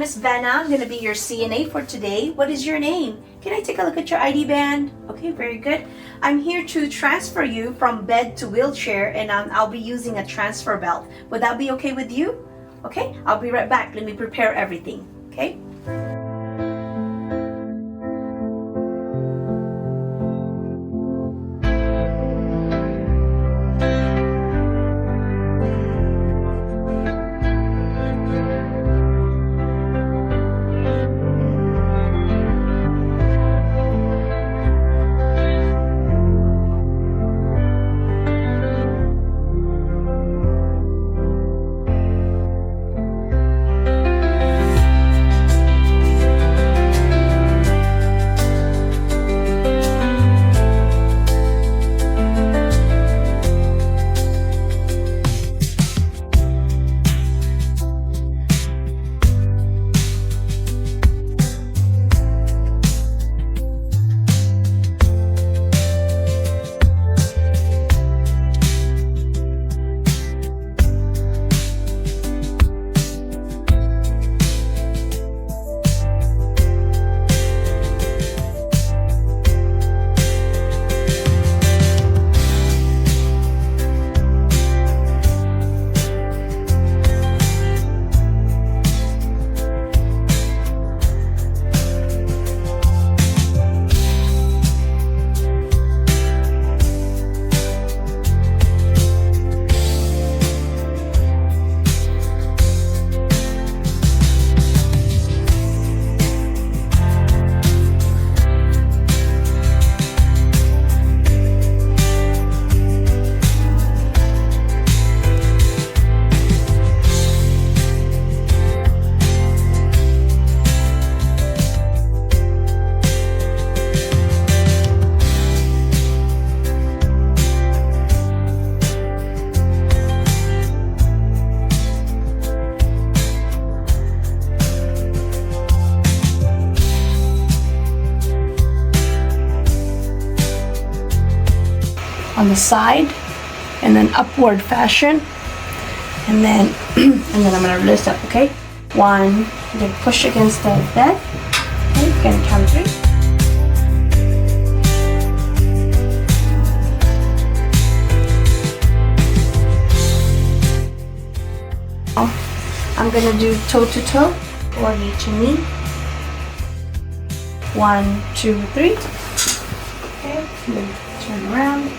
Miss Vanna. I'm going to be your CNA for today. What is your name? Can I take a look at your ID band? Okay, very good. I'm here to transfer you from bed to wheelchair, and I'll be using a transfer belt. Would that be okay with you? Okay, I'll be right back. Let me prepare everything. Okay. On the side, and then upward fashion, and then I'm gonna lift up. Okay, one, then push against the bed. Okay, you can count 3. I'm gonna do toe to toe or knee to knee. 1, 2, 3. Okay, then turn around.